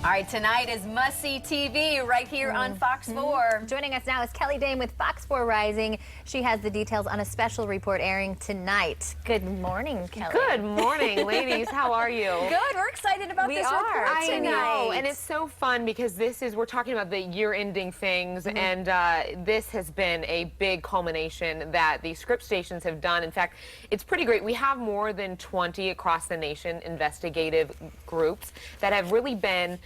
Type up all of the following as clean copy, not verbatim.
All right, tonight is must-see TV right here on Fox 4. Joining us now is Kelly Dame with Fox 4 Rising. She has the details on a special report airing tonight. Good morning, Kelly. Good morning, ladies. How are you? Good. We're excited about this report I tonight. know, and it's so fun because we're talking about the year-ending things, and this has been a big culmination that the script stations have done. In fact, it's pretty great. We have more than 20 across the nation investigative groups that have really been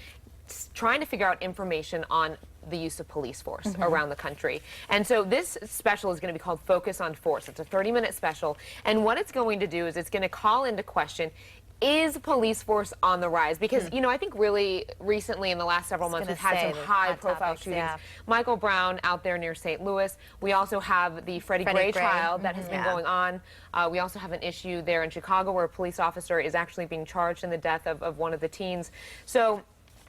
trying to figure out information on the use of police force around the country. And so this special is going to be called Focus on Force. It's a 30-minute special, and what it's going to do is it's going to call into question, is police force on the rise? Because, you know, I think really recently in the last several months we've had some high-profile shootings. Yeah. Michael Brown out there near St. Louis. We also have the Freddie Gray trial that has been going on. We also have an issue there in Chicago where a police officer is actually being charged in the death of one of the teens. So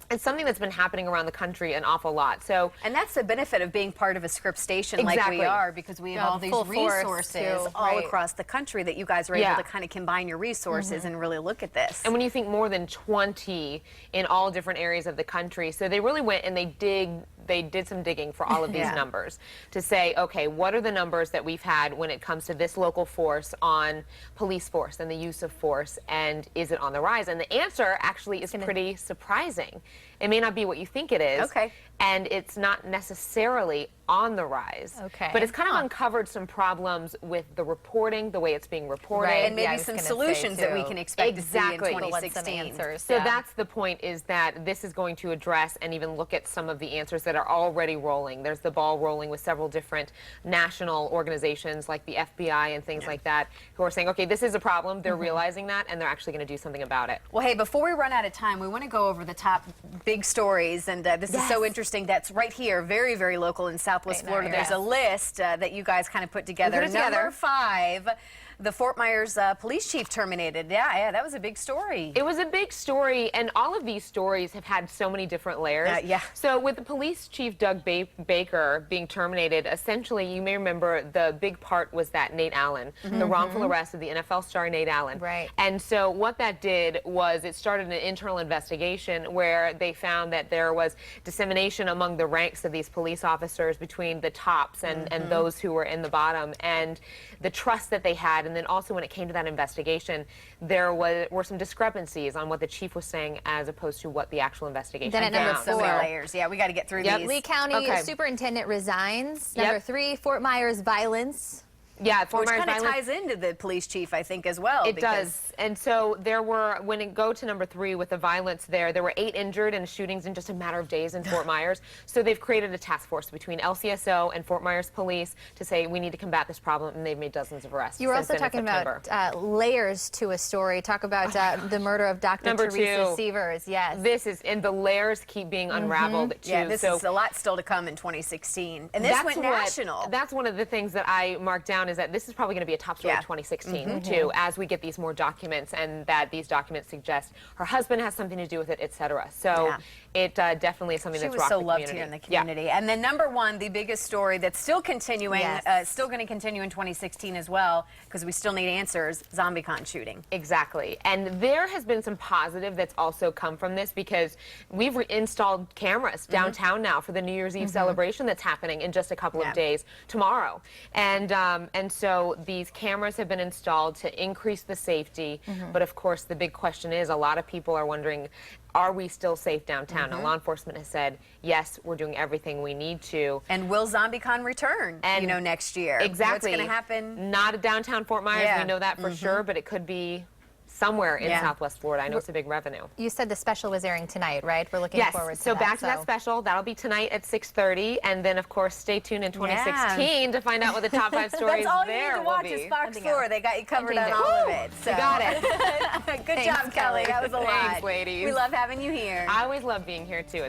it's something that's been happening around the country an awful lot. And that's the benefit of being part of a script station like we are, because we have all these resources all across the country that you guys are able to kind of combine your resources and really look at this. And when you think more than 20 in all different areas of the country, so they really went and they did some digging for all of these numbers to say, okay, what are the numbers that we've had when it comes to this local force on police force and the use of force, and is it on the rise? And the answer actually is pretty surprising. It may not be what you think it is, and it's not necessarily on the rise. But it's kind of uncovered some problems with the reporting, the way it's being reported. And maybe some solutions that we can expect to see in 2016. So that's the point, is that this is going to address and even look at some of the answers that are already rolling. There's the ball rolling with several different national organizations like the FBI and things like that, who are saying, okay, this is a problem. They're realizing that, and they're actually going to do something about it. Well, hey, before we run out of time, we want to go over the top big stories, and this is so interesting. That's right here, very, very local in Southwest Florida. There's a list that you guys kind of put together. Number 5, the Fort Myers police chief terminated. Yeah, that was a big story. It was a big story, and all of these stories have had so many different layers. So with the police chief, Doug Baker, being terminated, essentially, you may remember the big part was that Nate Allen, the wrongful arrest of the NFL star Nate Allen. And so what that did was it started an internal investigation where they found that there was dissemination among the ranks of these police officers between the tops and those who were in the bottom, and the trust that they had. And then also when it came to that investigation, there were some discrepancies on what the chief was saying as opposed to what the actual investigation found. Then at number 4, layers. Yeah, we got to get through these. Lee County Superintendent resigns. Number 3, Fort Myers violence. Yeah, which kind of ties into the police chief, I think, as well. It does. And so there were, when it go to number 3 with the violence there were 8 injured in shootings in just a matter of days in Fort Myers. So they've created a task force between LCSO and Fort Myers Police to say we need to combat this problem, and they've made dozens of arrests. You were also talking about layers to a story. Talk about the murder of Dr. Teresa Sievers. This is, and the layers keep being unraveled too. Yeah, this is a lot still to come in 2016. And this went national. That's one of the things that I marked down, is that this is probably going to be a top story of 2016 too, as we get these more documents, and that these documents suggest her husband has something to do with it, etc. So it definitely is something that's rocked the community. She was so loved here in the community. And then number 1, the biggest story that's still continuing, still going to continue in 2016 as well, because we still need answers, ZombieCon shooting. Exactly. And there has been some positive that's also come from this, because we've installed cameras downtown now for the New Year's Eve celebration that's happening in just a couple of days tomorrow. And so these cameras have been installed to increase the safety, but of course the big question is, a lot of people are wondering, are we still safe downtown? Now, law enforcement has said, yes, we're doing everything we need to. And will ZombieCon return, next year? Exactly. What's going to happen? Not at downtown Fort Myers, we know that for sure, but it could be somewhere in Southwest Florida. I know it's a big revenue. You said the special was airing tonight, right? We're looking forward to that. So back to that special. That'll be tonight at 6:30, and then of course stay tuned in 2016 to find out what the top 5 stories That's all there you need to watch is Fox 4. They got you covered on all of it. So. You got it. Good job, Kelly. That was a lot. Thanks, ladies. We love having you here. I always love being here too.